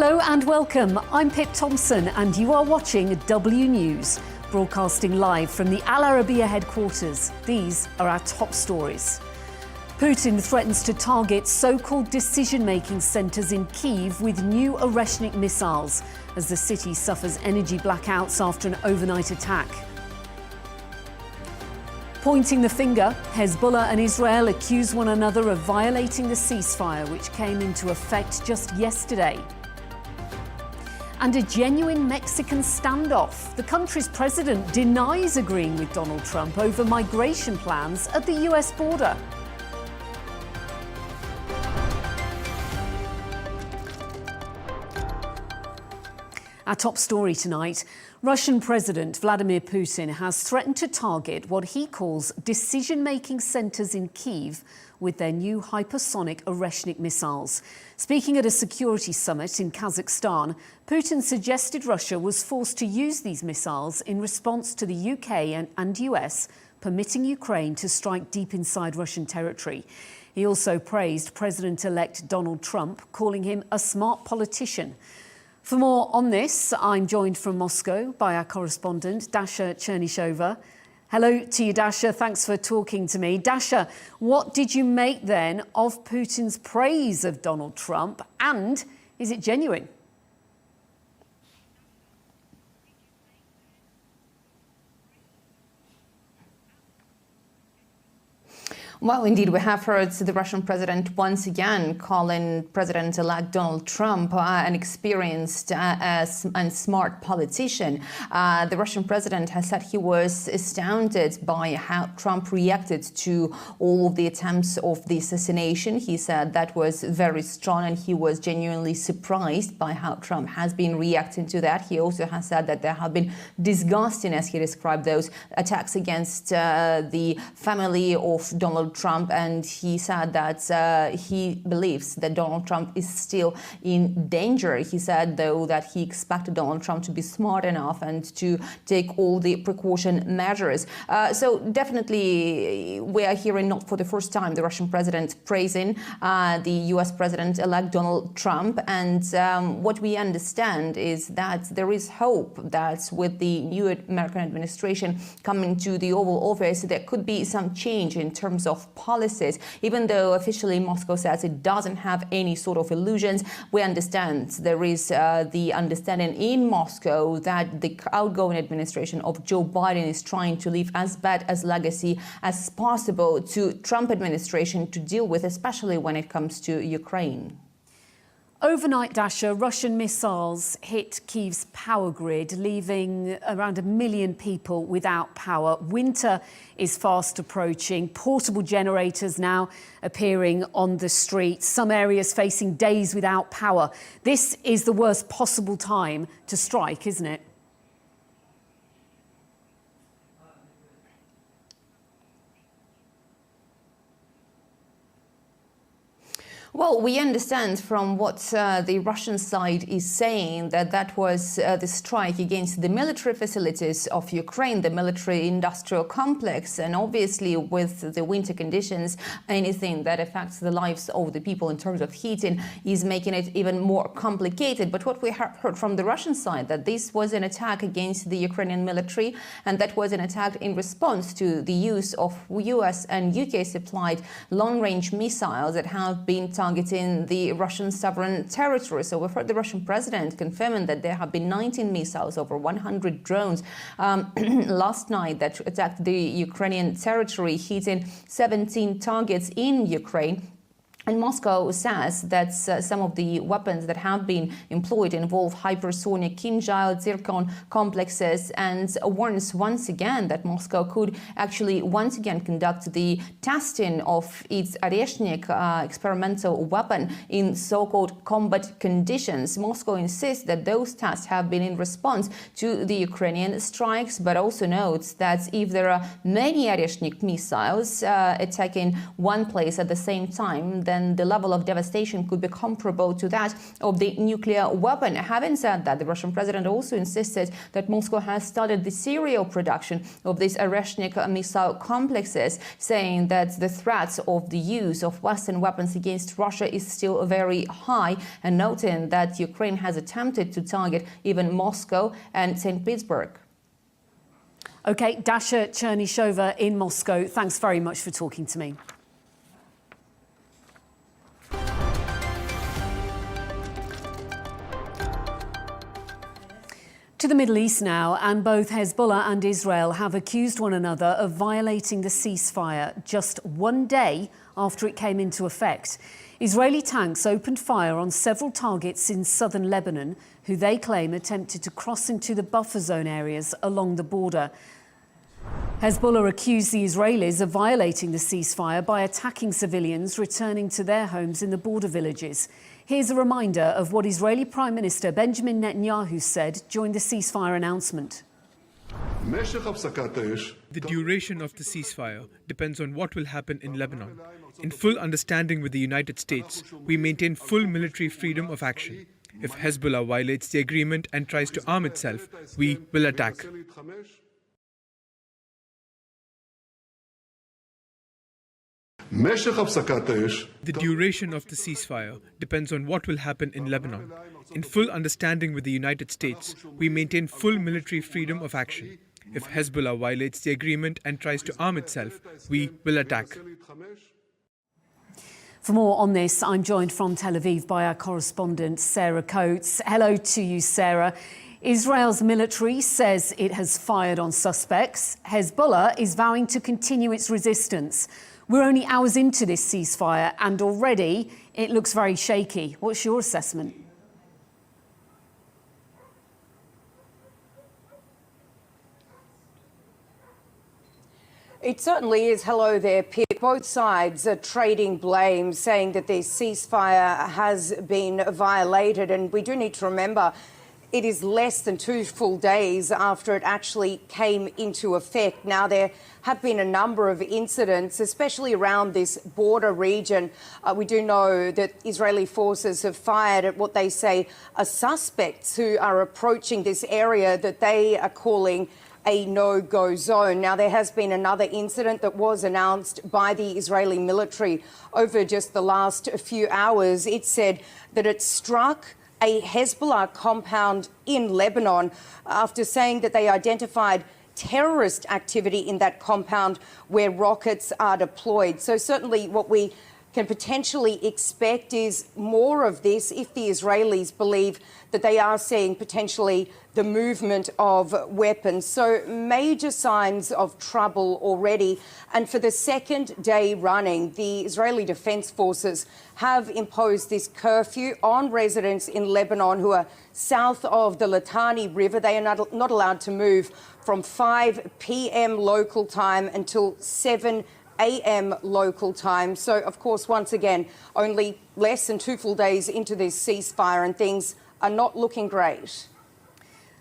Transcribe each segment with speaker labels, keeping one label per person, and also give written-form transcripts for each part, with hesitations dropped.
Speaker 1: Hello and welcome. I'm Pip Tomson and you are watching W News, broadcasting live from the Al Arabiya headquarters. These are our top stories. Putin threatens to target so-called decision-making centres in Kyiv with new Oreshnik missiles as the city suffers energy blackouts after an overnight attack. Pointing the finger, Hezbollah and Israel accuse one another of violating the ceasefire, which came into effect just yesterday. And a genuine Mexican standoff. The country's president denies agreeing with Donald Trump over migration plans at the US border. Our top story tonight. Russian President Vladimir Putin has threatened to target what he calls decision-making centres in Kyiv with their new hypersonic Oreshnik missiles. Speaking at a security summit in Kazakhstan, Putin suggested Russia was forced to use these missiles in response to the UK and US permitting Ukraine to strike deep inside Russian territory. He also praised President-elect Donald Trump, calling him a smart politician. For more on this, I'm joined from Moscow by our correspondent, Dasha Chernyshova. Hello to you, Dasha. Thanks for talking to me. Dasha, what did you make then of Putin's praise of Donald Trump, and is it genuine?
Speaker 2: Well, indeed, we have heard the Russian president once again calling President-elect Donald Trump an experienced and smart politician. The Russian president has said he was astounded by how Trump reacted to all of the attempts of the assassination. He said that was very strong and he was genuinely surprised by how Trump has been reacting to that. He also has said that there have been disgusting, as he described those, attacks against the family of Donald Trump, and he said that he believes that Donald Trump is still in danger. He said, though, that he expected Donald Trump to be smart enough and to take all the precaution measures. So definitely we are hearing not for the first time the Russian president praising the US president-elect Donald Trump. And what we understand is that there is hope that with the new American administration coming to the Oval Office, there could be some change in terms of policies. Even though officially Moscow says it doesn't have any sort of illusions, we understand there is the understanding in Moscow that the outgoing administration of Joe Biden is trying to leave as bad as legacy as possible to Trump administration to deal with, especially when it comes to Ukraine.
Speaker 1: Overnight, Dasha, Russian missiles hit Kyiv's power grid, leaving around 1 million people without power. Winter is fast approaching. Portable generators now appearing on the streets. Some areas facing days without power. This is the worst possible time to strike, isn't it?
Speaker 2: Well, we understand from what the Russian side is saying that that was the strike against the military facilities of Ukraine, the military-industrial complex. And obviously, with the winter conditions, anything that affects the lives of the people in terms of heating is making it even more complicated. But what we heard from the Russian side, that this was an attack against the Ukrainian military, and that was an attack in response to the use of US and UK supplied long-range missiles that have been targeting the Russian sovereign territory. So we've heard the Russian president confirming that there have been 19 missiles, over 100 drones last night that attacked the Ukrainian territory, hitting 17 targets in Ukraine. And Moscow says that some of the weapons that have been employed involve hypersonic Kinzhal, Zircon complexes, and warns once again that Moscow could actually once again conduct the testing of its Oreshnik experimental weapon in so-called combat conditions. Moscow insists that those tests have been in response to the Ukrainian strikes, but also notes that if there are many Oreshnik missiles attacking one place at the same time, then then the level of devastation could be comparable to that of the nuclear weapon. Having said that, the Russian president also insisted that Moscow has started the serial production of these Oreshnik missile complexes, saying that the threat of the use of Western weapons against Russia is still very high, and noting that Ukraine has attempted to target even Moscow and St. Petersburg.
Speaker 1: OK, Dasha Chernyshova in Moscow, thanks very much for talking to me. To the Middle East now, and both Hezbollah and Israel have accused one another of violating the ceasefire just one day after it came into effect. Israeli tanks opened fire on several targets in southern Lebanon, who they claim attempted to cross into the buffer zone areas along the border. Hezbollah accused the Israelis of violating the ceasefire by attacking civilians returning to their homes in the border villages. Here's a reminder of what Israeli Prime Minister Benjamin Netanyahu said during the ceasefire announcement.
Speaker 3: The duration of the ceasefire depends on what will happen in Lebanon. In full understanding with the United States, we maintain full military freedom of action. If Hezbollah violates the agreement and tries to arm itself, we will attack. The duration of the ceasefire depends on what will happen in Lebanon. In full understanding with the United States, we maintain full military freedom of action. If Hezbollah violates the agreement and tries to arm itself, we will attack.
Speaker 1: For more on this, I'm joined from Tel Aviv by our correspondent, Sarah Coates. Hello to you, Sarah. Israel's military says it has fired on suspects. Hezbollah is vowing to continue its resistance. We're only hours into this ceasefire and already it looks very shaky. What's your assessment?
Speaker 4: It certainly is. Hello there, Pip. Both sides are trading blame, saying that the ceasefire has been violated. And we do need to remember it is less than 2 full days after it actually came into effect. Now, there have been a number of incidents, especially around this border region. We do know that Israeli forces have fired at what they say are suspects who are approaching this area that they are calling a no-go zone. Now, there has been another incident that was announced by the Israeli military over just the last few hours. It said that it struck a Hezbollah compound in Lebanon after saying that they identified terrorist activity in that compound where rockets are deployed. So certainly what we can potentially expect is more of this if the Israelis believe that they are seeing potentially the movement of weapons. So major signs of trouble already. And for the second day running, the Israeli Defense Forces have imposed this curfew on residents in Lebanon who are south of the Litani River. They are not allowed to move from 5 p.m. local time until 7 a.m. local time. So, of course, once again, only less than 2 full days into this ceasefire and things are not looking great.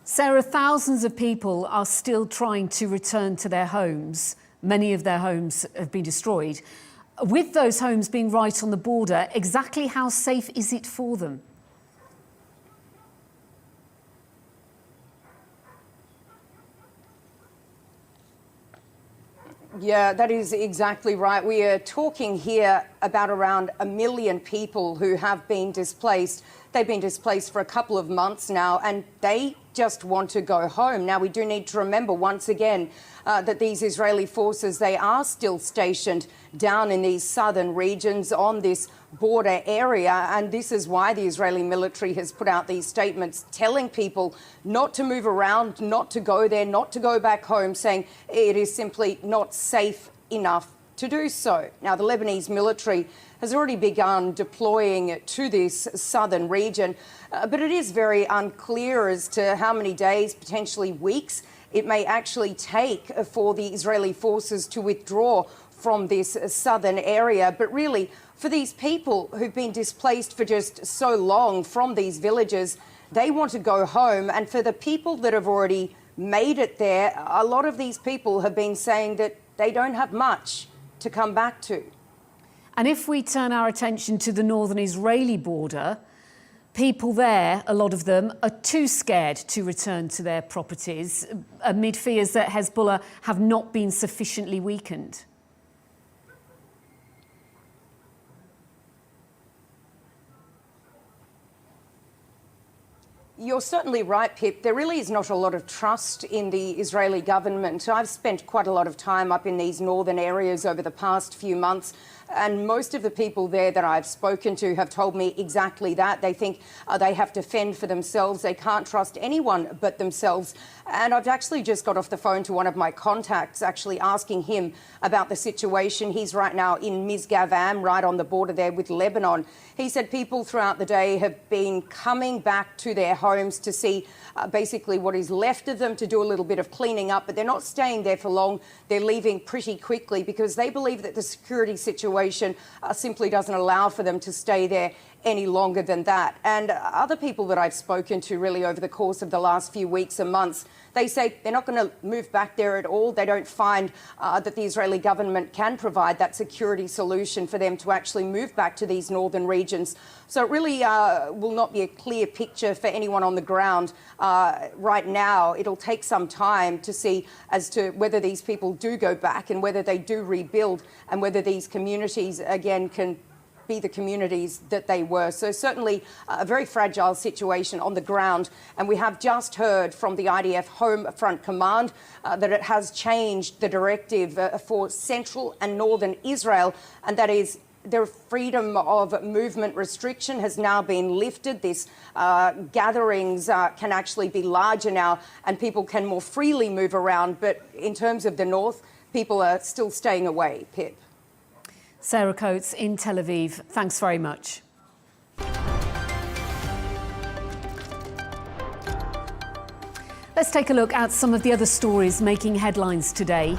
Speaker 1: Sarah, thousands of people are still trying to return to their homes. Many of their homes have been destroyed. With those homes being right on the border, exactly how safe is it for them?
Speaker 4: Yeah, that is exactly right. We are talking here about around 1 million people who have been displaced. They've been displaced for a couple of months now, and they just want to go home. Now, we do need to remember once again that these Israeli forces, they are still stationed down in these southern regions on this border area. And this is why the Israeli military has put out these statements telling people not to move around, not to go there, not to go back home, saying it is simply not safe enough to do so. Now, the Lebanese military has already begun deploying to this southern region, but it is very unclear as to how many days, potentially weeks, it may actually take for the Israeli forces to withdraw from this southern area. But really, for these people who've been displaced for just so long from these villages, they want to go home. And for the people that have already made it there, a lot of these people have been saying that they don't have much to come back to.
Speaker 1: And if we turn our attention to the northern Israeli border, people there, a lot of them, are too scared to return to their properties amid fears that Hezbollah have not been sufficiently weakened.
Speaker 4: You're certainly right, Pip. There really is not a lot of trust in the Israeli government. I've spent quite a lot of time up in these northern areas over the past few months, and most of the people there that I've spoken to have told me exactly that. They think they have to fend for themselves. They can't trust anyone but themselves. And I've actually just got off the phone to one of my contacts, actually asking him about the situation. He's right now in Misgav, right on the border there with Lebanon. He said people throughout the day have been coming back to their homes to see basically what is left of them, to do a little bit of cleaning up, but they're not staying there for long. They're leaving pretty quickly because they believe that the security situation simply doesn't allow for them to stay there any longer than that. And other people that I've spoken to really over the course of the last few weeks and months, they say they're not going to move back there at all. They don't find that the Israeli government can provide that security solution for them to actually move back to these northern regions. So it really will not be a clear picture for anyone on the ground right now. It'll take some time to see as to whether these people do go back and whether they do rebuild and whether these communities again can be the communities that they were. So certainly a very fragile situation on the ground. And we have just heard from the IDF Home Front Command that it has changed the directive for central and northern Israel, and that is their freedom of movement restriction has now been lifted. This gatherings can actually be larger now and people can more freely move around. But in terms of the north, people are still staying away, Pip.
Speaker 1: Sarah Coates in Tel Aviv, thanks very much. Let's take a look at some of the other stories making headlines today.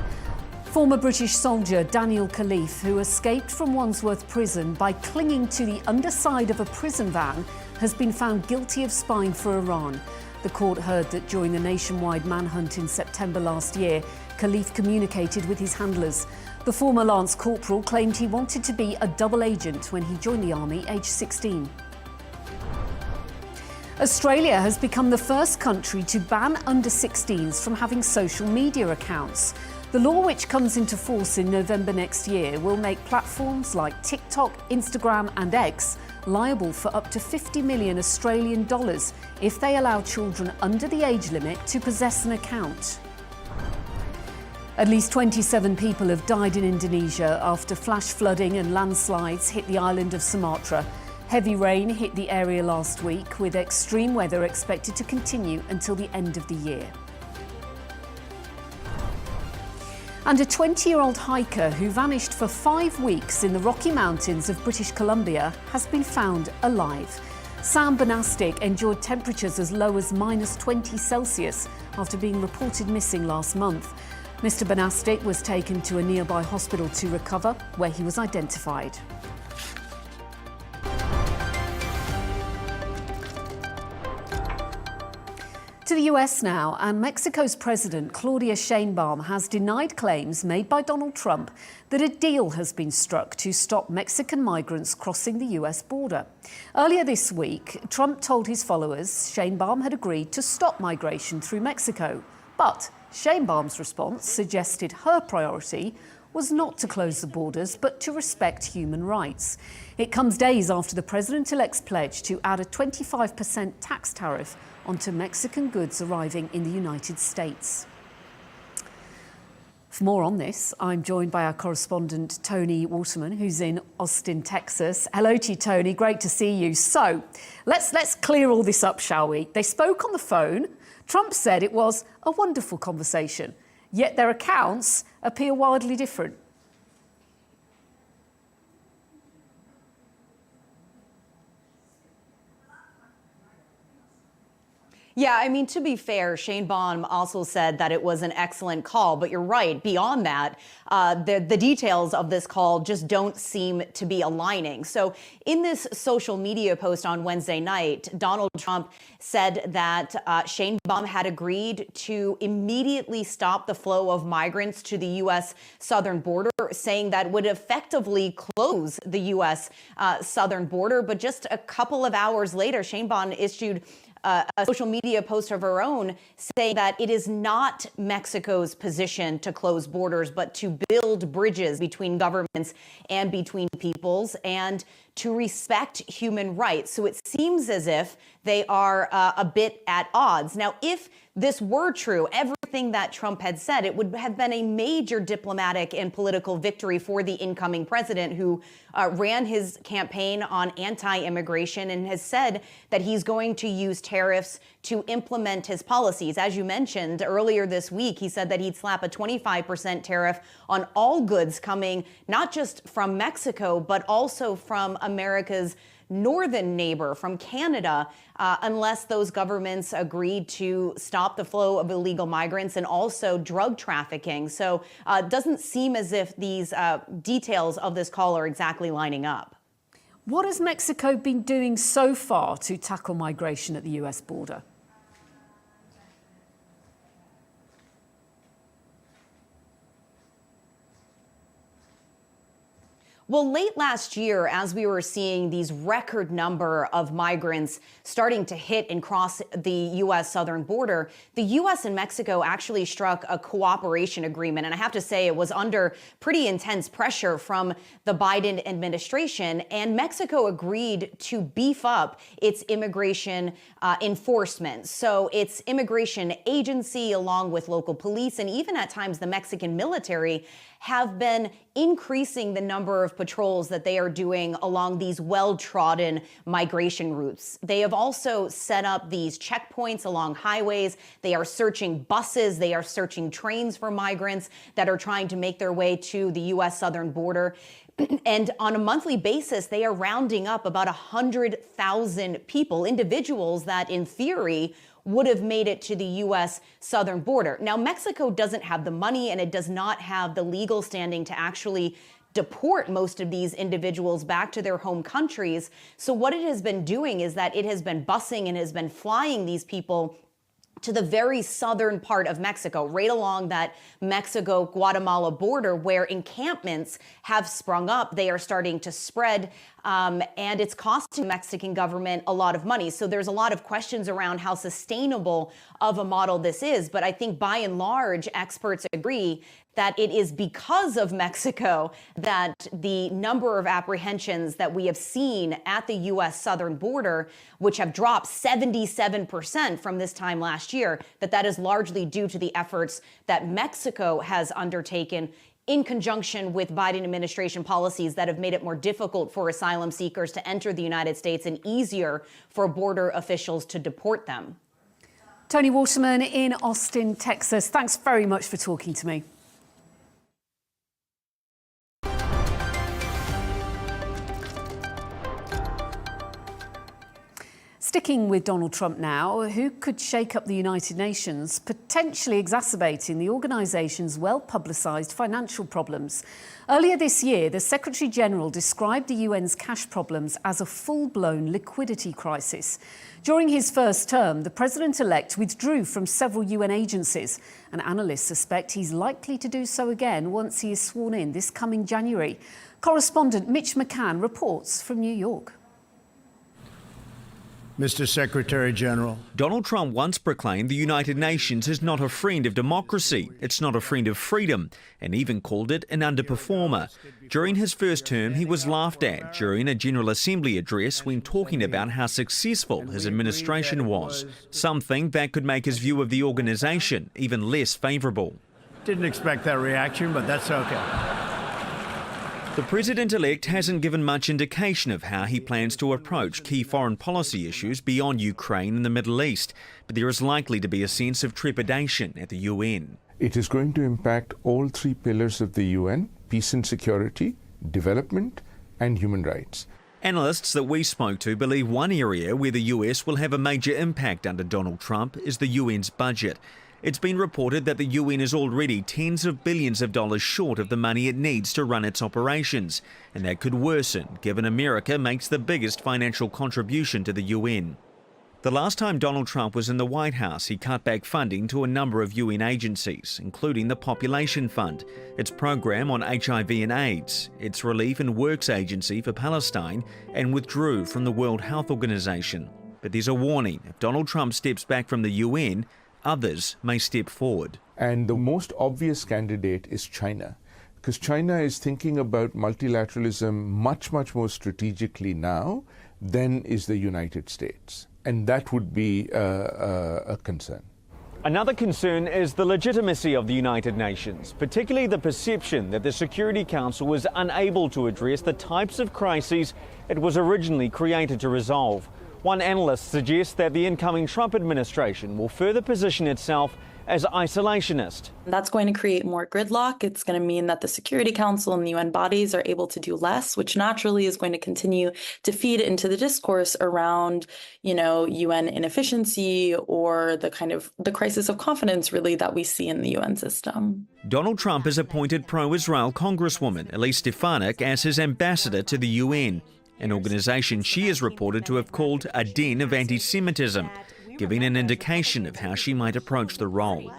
Speaker 1: Former British soldier Daniel Khalif, who escaped from Wandsworth prison by clinging to the underside of a prison van, has been found guilty of spying for Iran. The court heard that during the nationwide manhunt in September last year, Khalif communicated with his handlers. The former Lance Corporal claimed he wanted to be a double agent when he joined the army aged 16. Australia has become the first country to ban under-16s from having social media accounts. The law, which comes into force in November next year, will make platforms like TikTok, Instagram and X liable for up to 50 million Australian dollars if they allow children under the age limit to possess an account. At least 27 people have died in Indonesia after flash flooding and landslides hit the island of Sumatra. Heavy rain hit the area last week, with extreme weather expected to continue until the end of the year. And a 20-year-old hiker who vanished for 5 weeks in the Rocky Mountains of British Columbia has been found alive. Sam Bonastic endured temperatures as low as -20 Celsius after being reported missing last month. Mr. Bonastic was taken to a nearby hospital to recover, where he was identified. To the US now, and Mexico's President Claudia Sheinbaum has denied claims made by Donald Trump that a deal has been struck to stop Mexican migrants crossing the US border. Earlier this week, Trump told his followers Sheinbaum had agreed to stop migration through Mexico. But Sheinbaum's response suggested her priority was not to close the borders, but to respect human rights. It comes days after the president-elect's pledge to add a 25% tax tariff onto Mexican goods arriving in the United States. For more on this, I'm joined by our correspondent, Toni, who's in Austin, Texas. Hello to you, Toni. Great to see you. So let's clear all this up, shall we? They spoke on the phone. Trump said it was a wonderful conversation, yet their accounts appear wildly different.
Speaker 5: Yeah, I mean, to be fair, Shane Baum also said that it was an excellent call, but you're right. Beyond that, the details of this call just don't seem to be aligning. So in this social media post on Wednesday night, Donald Trump said that Shane Baum had agreed to immediately stop the flow of migrants to the U.S. southern border, saying that would effectively close the U.S. Southern border. But just a couple of hours later, Shane Baum issued a social media post of her own saying that it is not Mexico's position to close borders, but to build bridges between governments and between peoples and to respect human rights. So it seems as if they are a bit at odds. Now, if this were true, everything that Trump had said, it would have been a major diplomatic and political victory for the incoming president, who ran his campaign on anti-immigration and has said that he's going to use tariffs to implement his policies. As you mentioned earlier this week, he said that he'd slap a 25% tariff on all goods coming not just from Mexico, but also from America's northern neighbor, from Canada, unless those governments agreed to stop the flow of illegal migrants and also drug trafficking. So it doesn't seem as if these details of this call are exactly lining up.
Speaker 1: What has Mexico been doing so far to tackle migration at the US border?
Speaker 5: Well, late last year, as we were seeing these record number of migrants starting to hit and cross the U.S. southern border, the U.S. and Mexico actually struck a cooperation agreement. And I have to say, it was under pretty intense pressure from the Biden administration. And Mexico agreed to beef up its immigration enforcement. So its immigration agency, along with local police, and even at times the Mexican military, have been increasing the number of patrols that they are doing along these well-trodden migration routes. They have also set up these checkpoints along highways. They are searching buses. They are searching trains for migrants that are trying to make their way to the U.S. southern border. And on a monthly basis, they are rounding up about 100,000 people, individuals that in theory would have made it to the U.S. southern border. Now, Mexico doesn't have the money and it does not have the legal standing to actually deport most of these individuals back to their home countries. So what it has been doing is that it has been busing and has been flying these people to the very southern part of Mexico, right along that Mexico-Guatemala border, where encampments have sprung up. They are starting to spread, and it's costing the Mexican government a lot of money. So there's a lot of questions around how sustainable of a model this is. But I think by and large, experts agree that it is because of Mexico that the number of apprehensions that we have seen at the U.S. southern border, which have dropped 77% from this time last year, that is largely due to the efforts that Mexico has undertaken in conjunction with Biden administration policies that have made it more difficult for asylum seekers to enter the United States and easier for border officials to deport them.
Speaker 1: Toni Waterman in Austin, Texas. Thanks very much for talking to me. Sticking with Donald Trump now, who could shake up the United Nations, potentially exacerbating the organisation's well-publicised financial problems. Earlier this year, the Secretary-General described the UN's cash problems as a full-blown liquidity crisis. During his first term, the president-elect withdrew from several UN agencies, and analysts suspect he's likely to do so again once he is sworn in this coming January. Correspondent Mitch McCann reports from New York.
Speaker 6: Mr. Secretary General.
Speaker 7: Donald Trump once proclaimed the United Nations is not a friend of democracy, it's not a friend of freedom, and even called it an underperformer. During his first term, he was laughed at during a General Assembly address when talking about how successful his administration was, something that could make his view of the organisation even less favourable.
Speaker 6: Didn't expect that reaction, but that's okay.
Speaker 7: The president-elect hasn't given much indication of how he plans to approach key foreign policy issues beyond Ukraine and the Middle East, but there is likely to be a sense of trepidation at the UN.
Speaker 8: It is going to impact all three pillars of the UN: peace and security, development, and human rights.
Speaker 7: Analysts that we spoke to believe one area where the US will have a major impact under Donald Trump is the UN's budget. It's been reported that the UN is already tens of billions of dollars short of the money it needs to run its operations, and that could worsen given America makes the biggest financial contribution to the UN. The last time Donald Trump was in the White House, he cut back funding to a number of UN agencies, including the Population Fund, its program on HIV and AIDS, its Relief and Works Agency for Palestine, and withdrew from the World Health Organization. But there's a warning: if Donald Trump steps back from the UN, others may step forward.
Speaker 8: And the most obvious candidate is China, because China is thinking about multilateralism much, much more strategically now than is the United States. And that would be a concern.
Speaker 7: Another concern is the legitimacy of the United Nations, particularly the perception that the Security Council was unable to address the types of crises it was originally created to resolve. One analyst suggests that the incoming Trump administration will further position itself as isolationist.
Speaker 9: That's going to create more gridlock. It's going to mean that the Security Council and the UN bodies are able to do less, which naturally is going to continue to feed into the discourse around, UN inefficiency or the crisis of confidence, really, that we see in the UN system.
Speaker 7: Donald Trump has appointed pro-Israel Congresswoman Elise Stefanik as his ambassador to the UN, an organization she is reported to have called a den of anti-Semitism, giving an indication of how she might approach the role.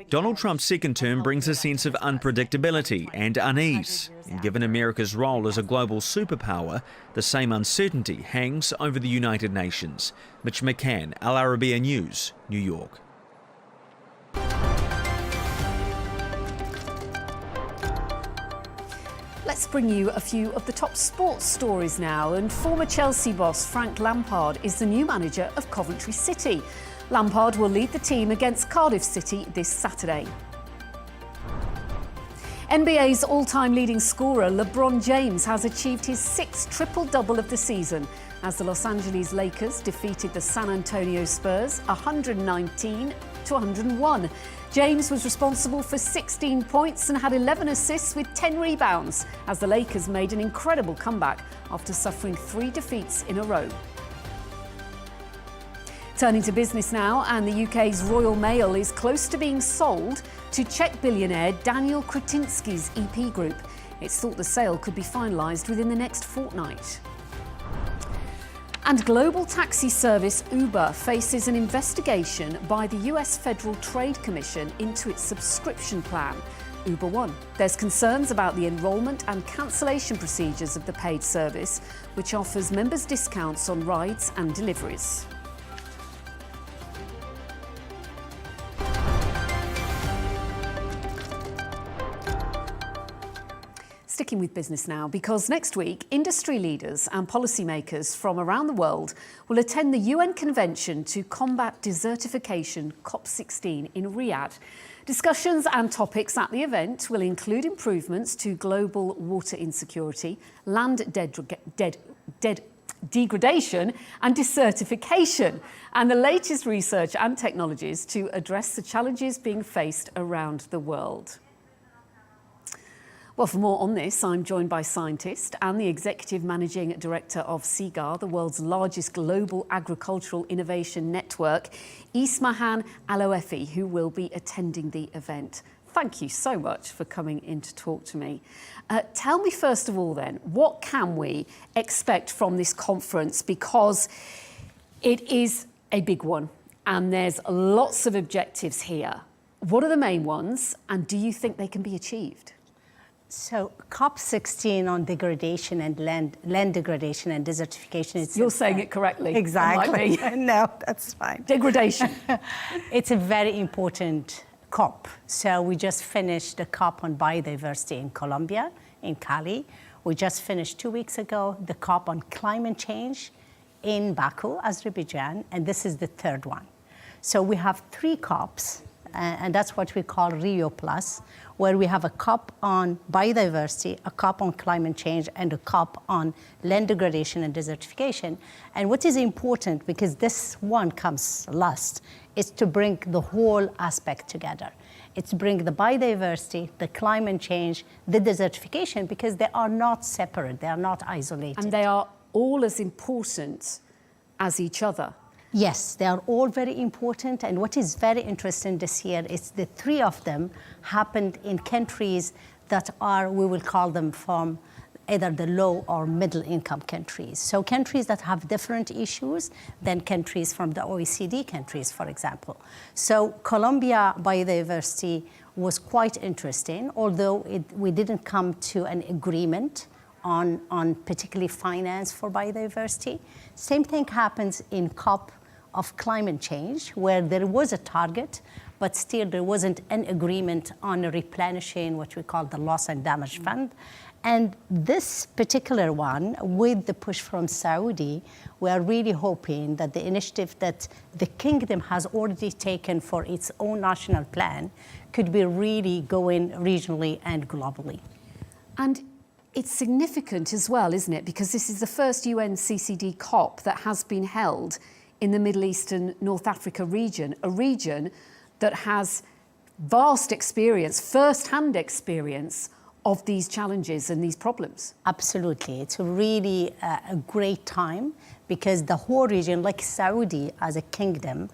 Speaker 7: Donald Trump's second term brings a sense of unpredictability and unease, and given America's role as a global superpower, the same uncertainty hangs over the United Nations. Mitch McCann, Al Arabiya News, New York.
Speaker 1: Let's bring you a few of the top sports stories now. And former Chelsea boss Frank Lampard is the new manager of Coventry City. Lampard will lead the team against Cardiff City this Saturday. NBA's all-time leading scorer LeBron James has achieved his sixth triple-double of the season as the Los Angeles Lakers defeated the San Antonio Spurs 119-101. James was responsible for 16 points and had 11 assists with 10 rebounds as the Lakers made an incredible comeback after suffering 3 defeats in a row. Turning to business now, and the UK's Royal Mail is close to being sold to Czech billionaire Daniel Kretinsky's EP Group. It's thought the sale could be finalised within the next fortnight. And global taxi service Uber faces an investigation by the US Federal Trade Commission into its subscription plan, Uber One. There's concerns about the enrolment and cancellation procedures of the paid service, which offers members discounts on rides and deliveries. Sticking with business now, because next week, industry leaders and policymakers from around the world will attend the UN Convention to Combat Desertification COP16 in Riyadh. Discussions and topics at the event will include improvements to global water insecurity, land degradation and desertification, and the latest research and technologies to address the challenges being faced around the world. Well, for more on this, I'm joined by scientist and the Executive Managing Director of CGIAR, the world's largest global agricultural innovation network, Ismahane Elouafi, who will be attending the event. Thank you so much for coming in to talk to me. Tell me first of all then, what can we expect from this conference? Because it is a big one and there's lots of objectives here. What are the main ones and do you think they can be achieved?
Speaker 10: So COP16 on degradation and land degradation and desertification.
Speaker 1: You're saying it correctly.
Speaker 10: Exactly. No, that's fine.
Speaker 1: Degradation.
Speaker 10: It's a very important COP. So we just finished a COP on biodiversity in Colombia, in Cali. We just finished 2 weeks ago the COP on climate change in Baku, Azerbaijan, and this is the third one. So we have 3 COPs, and that's what we call Rio Plus, where we have a COP on biodiversity, a COP on climate change, and a COP on land degradation and desertification. And what is important, because this one comes last, is to bring the whole aspect together. It's bring the biodiversity, the climate change, the desertification, because they are not separate, they are not isolated.
Speaker 1: And they are all as important as each other.
Speaker 10: Yes, they are all very important. And what is very interesting this year is the three of them happened in countries that are, we will call them from either the low or middle income countries. So countries that have different issues than countries from the OECD countries, for example. So Colombia biodiversity was quite interesting, although we didn't come to an agreement on particularly finance for biodiversity. Same thing happens in COP of climate change, where there was a target, but still there wasn't an agreement on replenishing what we call the loss and damage fund. And this particular one, with the push from Saudi, we are really hoping that the initiative that the kingdom has already taken for its own national plan could be really going regionally and globally.
Speaker 1: And it's significant as well, isn't it? Because this is the first UN CCD COP that has been held in the Middle East and North Africa region, a region that has vast experience, first-hand experience of these challenges and these problems.
Speaker 10: Absolutely. It's really a great time because the whole region, like Saudi as a kingdom,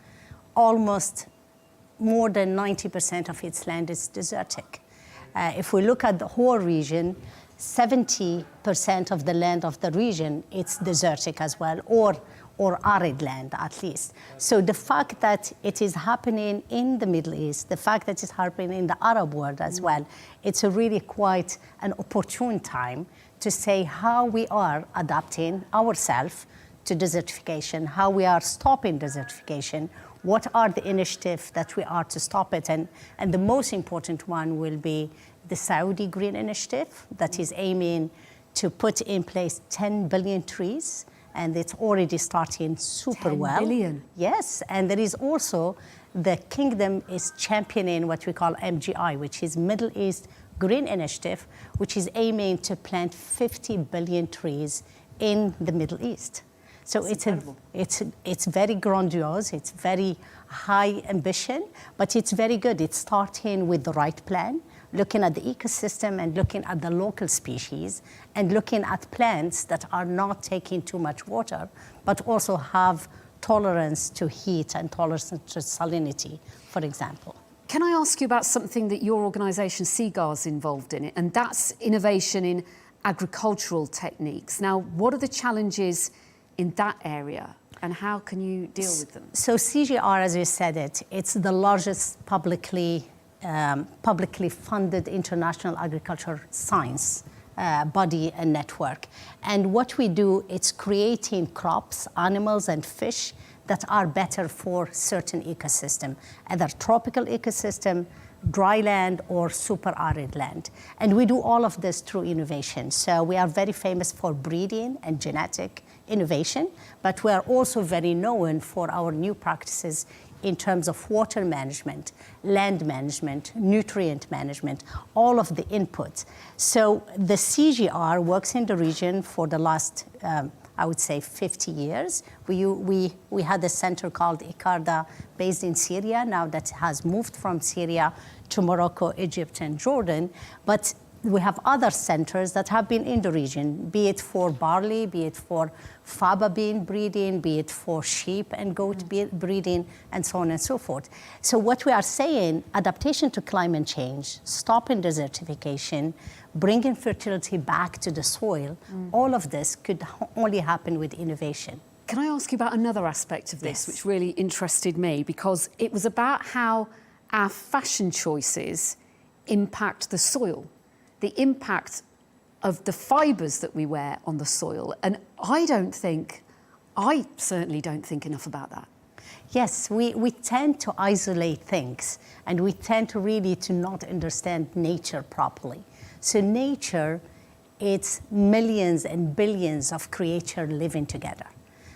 Speaker 10: almost more than 90% of its land is desertic. If we look at the whole region, 70% of the land of the region, it's desertic as well, or arid land at least. So the fact that it is happening in the Middle East, the fact that it's happening in the Arab world as well, it's a really quite an opportune time to say how we are adapting ourselves to desertification, how we are stopping desertification, what are the initiatives that we are to stop it. And the most important one will be the Saudi Green Initiative that is aiming to put in place 10 billion trees. And it's already starting super well.
Speaker 1: 10 billion?
Speaker 10: Yes, and there is also, the kingdom is championing what we call MGI, which is Middle East Green Initiative, which is aiming to plant 50 billion trees in the Middle East. So it's very grandiose, it's very high ambition, but it's very good. It's starting with the right plan, looking at the ecosystem and looking at the local species and looking at plants that are not taking too much water, but also have tolerance to heat and tolerance to salinity, for example.
Speaker 1: Can I ask you about something that your organisation, CGIAR, is involved in, and that's innovation in agricultural techniques. Now, what are the challenges in that area, and how can you deal with them?
Speaker 10: So CGIAR, as you said it's the largest publicly funded international agriculture science body and network. And what we do, it's creating crops, animals, and fish that are better for certain ecosystem, either tropical ecosystem, dry land, or super arid land. And we do all of this through innovation. So we are very famous for breeding and genetic innovation, but we are also very known for our new practices in terms of water management, land management, nutrient management, all of the inputs. So the CGIAR works in the region for the last, I would say, 50 years. We had a center called ICARDA based in Syria, now that has moved from Syria to Morocco, Egypt, and Jordan. But we have other centers that have been in the region, be it for barley, be it for faba bean breeding, be it for sheep and goat breeding, and so on and so forth. So what we are saying, adaptation to climate change, stopping desertification, bringing fertility back to the soil, all of this could only happen with innovation.
Speaker 1: Can I ask you about another aspect of this, which really interested me, because it was about how our fashion choices impact the soil, the impact of the fibres that we wear on the soil. And I certainly don't think enough about that.
Speaker 10: Yes, we tend to isolate things, and we tend to really to not understand nature properly. So nature, it's millions and billions of creatures living together.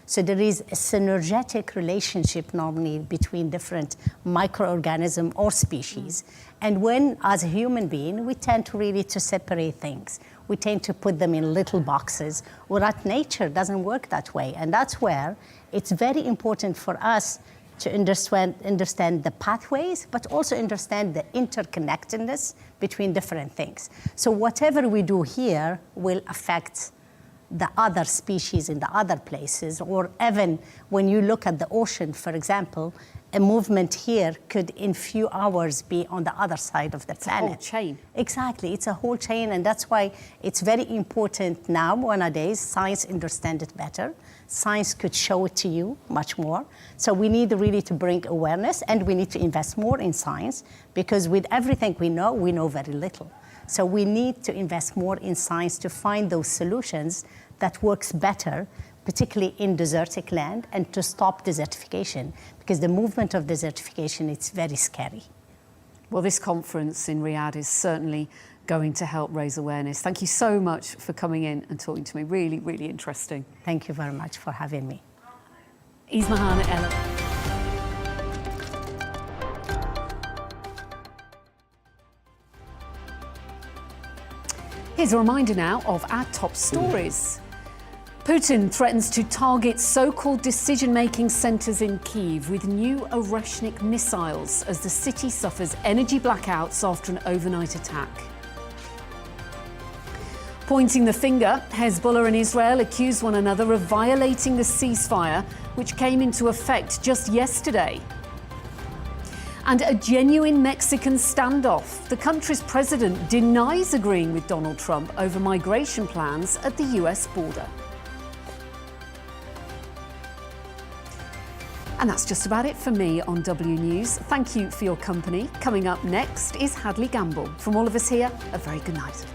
Speaker 10: So there is a synergetic relationship normally between different microorganisms or species. And when, as a human being, we tend to really to separate things. We tend to put them in little boxes, whereas nature doesn't work that way. And that's where it's very important for us to understand the pathways, but also understand the interconnectedness between different things. So whatever we do here will affect the other species in the other places, or even when you look at the ocean, for example, a movement here could in few hours be on the other side of the planet.
Speaker 1: It's a whole chain.
Speaker 10: Exactly, it's a whole chain, and that's why it's very important now, nowadays, science understands it better. Science could show it to you much more. So we need really to bring awareness, and we need to invest more in science, because with everything we know very little. So we need to invest more in science to find those solutions that works better, particularly in desertic land, and to stop desertification, because the movement of desertification, it's very scary.
Speaker 1: Well, this conference in Riyadh is certainly going to help raise awareness. Thank you so much for coming in and talking to me. Really, really interesting.
Speaker 10: Thank you very much for having me.
Speaker 1: Ismahane, Elouafi. Here's a reminder now of our top stories. Putin threatens to target so-called decision-making centres in Kyiv with new Oreshnik missiles as the city suffers energy blackouts after an overnight attack. Pointing the finger, Hezbollah and Israel accuse one another of violating the ceasefire, which came into effect just yesterday. And a genuine Mexican standoff. The country's president denies agreeing with Donald Trump over migration plans at the US border. And that's just about it for me on W News. Thank you for your company. Coming up next is Hadley Gamble. From all of us here, a very good night.